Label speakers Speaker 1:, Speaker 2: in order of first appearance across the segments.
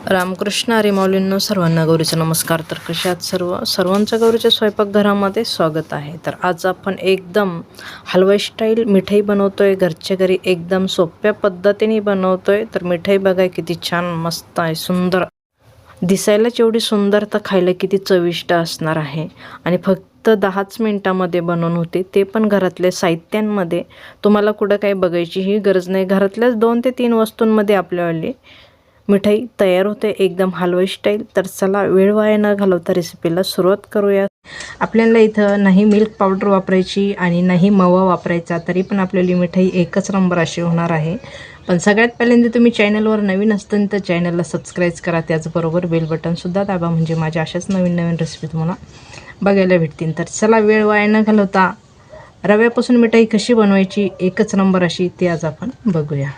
Speaker 1: रामकृष्ण हरी माऊलींनो, सर्वांना गौरीचा नमस्कार. तर कशात सर्वांचं गौरीच्या स्वयंपाकघरामध्ये स्वागत आहे. तर आज आपण एकदम हलवाई स्टाईल मिठाई बनवतोय, घरच्या घरी एकदम सोप्या पद्धतीने बनवतोय. तर मिठाई बघा किती छान मस्त आहे, सुंदर दिसायलाच एवढी सुंदर, तर खायला किती चविष्ट असणार आहे. आणि फक्त 10च मिनिटामध्ये बनवून होते, ते पण घरातल्या साहित्यांमध्ये. तुम्हाला कुठं काही बघायची ही गरज नाही, घरातल्याच 2 ते 3 वस्तूंमध्ये आपल्यावाली मिठाई तयार होते एकदम हलवाई स्टाईल. तर चला वेळ वाया न घालवता रेसिपीला सुरुवात करूया. आपल्याला इथं नाही मिल्क पावडर वापरायची आणि नाही मावा वापरायचा, तरी पण आपल्याली मिठाई एकच नंबर अशी होणार आहे. पण सगळ्यात पहिल्यांदा तुम्ही चॅनलवर नवीन असताना तर चॅनलला सबस्क्राईब करा, त्याचबरोबर बेल बटनसुद्धा दाबा, म्हणजे माझ्या अशाच नवीन नवीन रेसिपी तुम्हाला बघायला भेटतील. तर चला वेळ वाया न घालवता रव्यापासून मिठाई कशी बनवायची एकच नंबर अशी, ते आज आपण बघूया.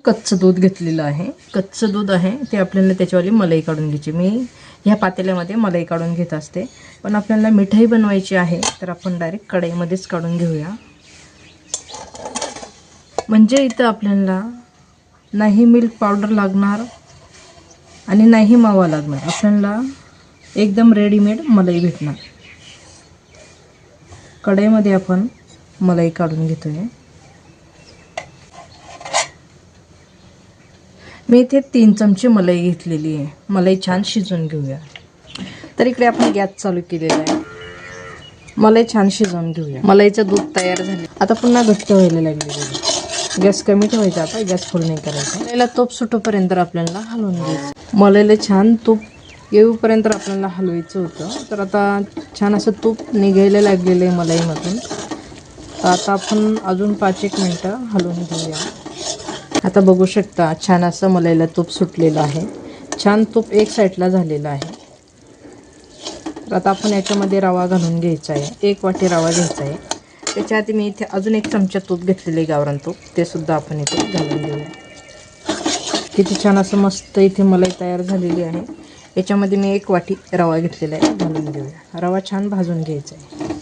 Speaker 1: कच्चं दूध घेतलेलं आहे, कच्चं दूध आहे ते आपल्याला त्याच्यावाली मलाई काढून घ्यायची. मी ह्या पातेल्यामध्ये मलाई काढून घेत असते, पण आपल्याला मिठाई बनवायची आहे तर आपण डायरेक्ट कढईमध्येच काढून घेऊया. म्हणजे इथं आपल्याला नाही मिल्क पावडर लागणार आणि नाही मावा लागणार, आपल्याला एकदम रेडीमेड मलाई भेटणार. कढईमध्ये आपण मलाई काढून घेतोय. मी इथे 3 चमचे मलाई घेतलेली आहे. मलाई छान शिजवून घेऊया. तर इकडे आपण गॅस चालू केलेला आहे, मलाई छान शिजवून घेऊया. मलाईचं दूध तयार झाले, आता पुन्हा घट्ट व्हायला लागलेलं आहे. गॅस कमी ठेवायचा, आता गॅस फुल नाही करायचा. मलाईला तूप सुटोपर्यंत आपल्याला हलवून घ्यायचं. मलाईला छान तूप येऊपर्यंत आपल्याला हलवायचं होतं. तर आता छान असं तूप निघायला लागलेलं आहे मलाईमधून. तर आता आपण अजून 5-1 मिनटं हलवून घेऊया. आता बघू शकता छान असं मलाईला तूप सुटलेलं आहे, छान तूप एक साईडला झालेलं आहे. तर आता आपण याच्यामध्ये रवा घालून घ्यायचा आहे. 1 वाटी रवा घ्यायचा आहे. त्याच्या आधी मी इथे अजून 1 चमचा तूप घेतलेले, गावरान तूप, ते सुद्धा आपण इथे घालून घेऊया. किती छान असं मस्त इथे मलाई तयार झालेली आहे. याच्यामध्ये मी 1 वाटी रवा घेतलेला आहे, घालून घेऊया. रवा छान भाजून घ्यायचा आहे.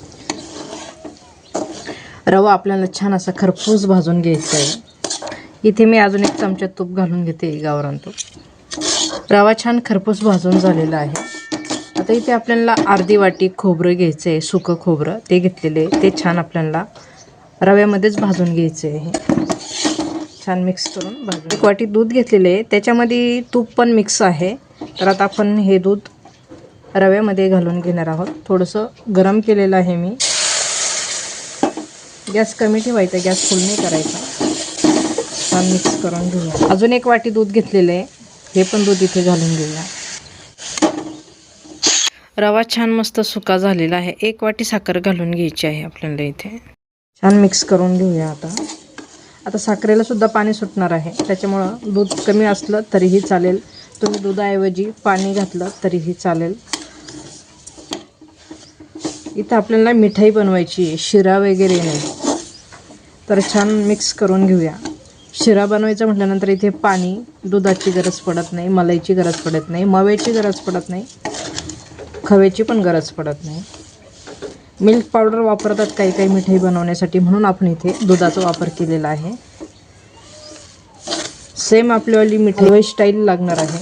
Speaker 1: रवा आपल्याला छान असा खरपूस भाजून घ्यायचा आहे. इथे मी अजून 1 चमचा तूप घालून घेते, गावरान तूप. रवा छान खरपूस भाजून झालेला आहे. आता इथे आपल्याला अर्धी वाटी खोबरं घ्यायचं आहे, सुकं खोबरं, ते घेतलेले आहे. ते छान आपल्याला रव्यामध्येच भाजून घ्यायचं आहे. छान मिक्स करून भाजून. 1 वाटी दूध घेतलेले आहे, त्याच्यामध्ये तूप पण मिक्स आहे. तर आता आपण हे दूध रव्यामध्ये घालून घेणार आहोत. थोडंसं गरम केलेलं आहे मी. गॅस कमी ठेवायचा, गॅस फुल नाही करायचा. छान मिक्स करून घेऊया. अजून 1 वाटी दूध घेतलेलं आहे, हे पण दूध इथे घालून घेऊया. रवा छान मस्त सुका झालेला आहे. 1 वाटी साखर घालून घ्यायची आहे आपल्याला इथे. छान मिक्स करून घेऊया. आता साखरेला सुद्धा पाणी सुटणार आहे, त्याच्यामुळं दूध कमी असलं तरीही चालेल. तुम्ही दुधाऐवजी पाणी घातलं तरीही चालेल. इथं आपल्याला मिठाई बनवायची आहे, शिरा वगैरे नाही. तर छान मिक्स करून घेऊया. शिरा बनवायचं म्हटल्यानंतर इथे पाणी, दुधाची गरज पडत नाही, मलाईची गरज पडत नाही, माव्याची गरज पडत नाही, खव्याची पण गरज पडत नाही. मिल्क पावडर वापरतात काही काही मिठाई बनवण्यासाठी, म्हणून आपण इथे दुधाचा वापर केलेला आहे. सेम आपल्यावाली मिठाई स्टाईल लागणार आहे.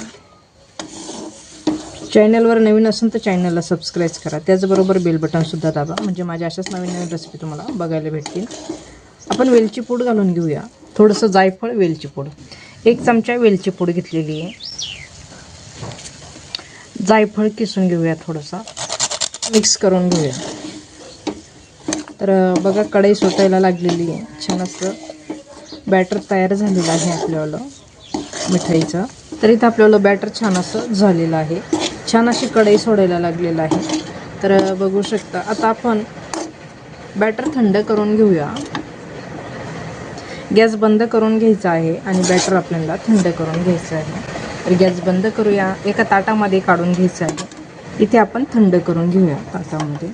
Speaker 1: चॅनलवर नवीन असेल तर चॅनलला सबस्क्राईब करा, त्याचबरोबर बेल बटनसुद्धा दाबा, म्हणजे माझ्या अशाच नवीन नवीन रेसिपी तुम्हाला बघायला भेटतील. आपण वेलची पूड घालून घेऊया. थोडंसं जायफळ, वेलची पूड, 1 चमचा वेलची पूड घेतलेली आहे. जायफळ किसून घेऊया, थोडंसं मिक्स करून घेऊया. तर बघा कढई सुटायला लागलेली आहे. छान असं बॅटर तयार झालेलं आहे आपल्याला मिठाईचं. तर इथं आपल्याला बॅटर छान असं झालेलं आहे, छान अशी कढई सोडायला लागलेलं आहे. तर बघू शकता. आता आपण बॅटर थंड करून घेऊया. गॅस बंद करून घ्यायचा आहे आणि बॅटर आपल्याला थंड करून घ्यायचं आहे. तर गॅस बंद करूया. एका ताटामध्ये काढून घ्यायचं आहे. इथे आपण थंड करून घेऊया ताटामध्ये.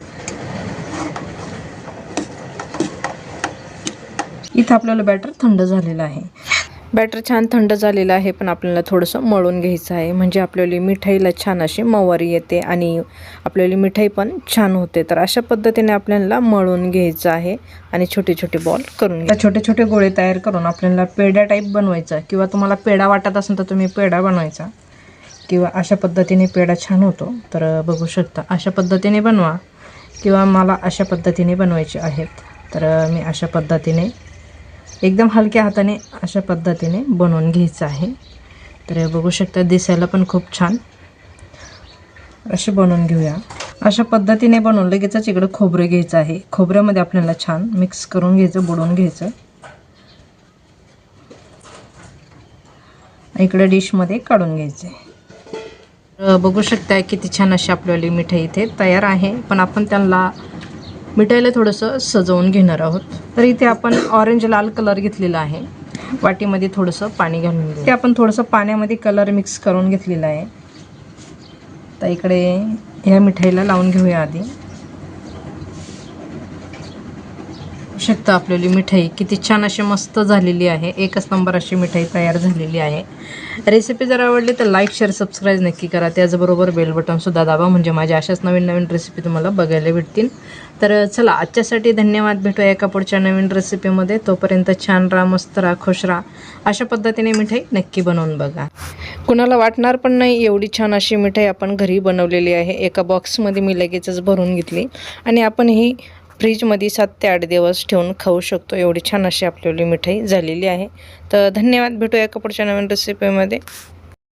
Speaker 1: इथं आपल्याला बॅटर थंड झालेलं आहे. बॅटर छान थंड झालेलं आहे, पण आपल्याला थोडंसं मळून घ्यायचं आहे, म्हणजे आपल्याला मिठाईला छान अशी मवारी येते आणि आपल्याला मिठाई पण छान होते. तर अशा पद्धतीने आपल्याला मळून घ्यायचं आहे आणि छोटे छोटे बॉल करून घ्या. छोटे छोटे गोळे तयार करून आपल्याला पेढा टाईप बनवायचा, किंवा तुम्हाला पेढा वाटत असेल तर तुम्ही पेढा बनवायचा. किंवा अशा पद्धतीने पेढा छान होतो. तर बघू शकता अशा पद्धतीने बनवा किंवा मला अशा पद्धतीने बनवायचे आहेत. तर मी अशा पद्धतीने एकदम हलक्या हाताने अशा पद्धतीने बनवून घ्यायचं आहे. तर बघू शकता दिसायला पण खूप छान असे बनवून घेऊया. अशा पद्धतीने बनवून लगेचच इकडं खोबरं घ्यायचं आहे. खोबऱ्यामध्ये आपल्याला छान मिक्स करून घ्यायचं, बुडवून घ्यायचं. इकडे डिशमध्ये काढून घ्यायचे. बघू शकता किती छान अशी आपल्याला मिठाई इथे तयार आहे. पण आपण त्यांना मिठाईला थोडंसं सजवून घेणार आहोत. तर इथे आपण ऑरेंज लाल कलर घेतलेला आहे. वाटीमध्ये थोडंसं पाणी घालून घेऊ. ते आपण थोडंसं पाण्यामध्ये कलर मिक्स करून घेतलेला आहे. तर इकडे ह्या मिठाईला लावून घेऊया आधी. शकता आपल्याली मिठाई किती छान अशी मस्त झालेली आहे. एकच नंबर अशी मिठाई तयार झालेली आहे. रेसिपी जर आवडली तर लाईक शेअर सबस्क्राईब नक्की करा. त्याचबरोबर बेल बटनसुद्धा दाबा म्हणजे माझ्या अशाच नवीन नवीन रेसिपी तुम्हाला बघायला भेटतील. तर चला आजच्यासाठी धन्यवाद. भेटूया एका पुढच्या नवीन रेसिपीमध्ये. तोपर्यंत छान राहा, मस्त राहा, खुश राहा. अशा पद्धतीने मिठाई नक्की बनवून बघा. कुणाला वाटणार पण नाही एवढी छान अशी मिठाई आपण घरी बनवलेली आहे. एका बॉक्समध्ये मी लगेचच भरून घेतली आणि आपण ही फ्रीजमध्ये 7 ते 8 दिवस ठेवून खाऊ शकतो. एवढी छान अशी आपल्याली मिठाई झालेली आहे. तर धन्यवाद. भेटूया एका पुढच्या नवीन रेसिपीमध्ये.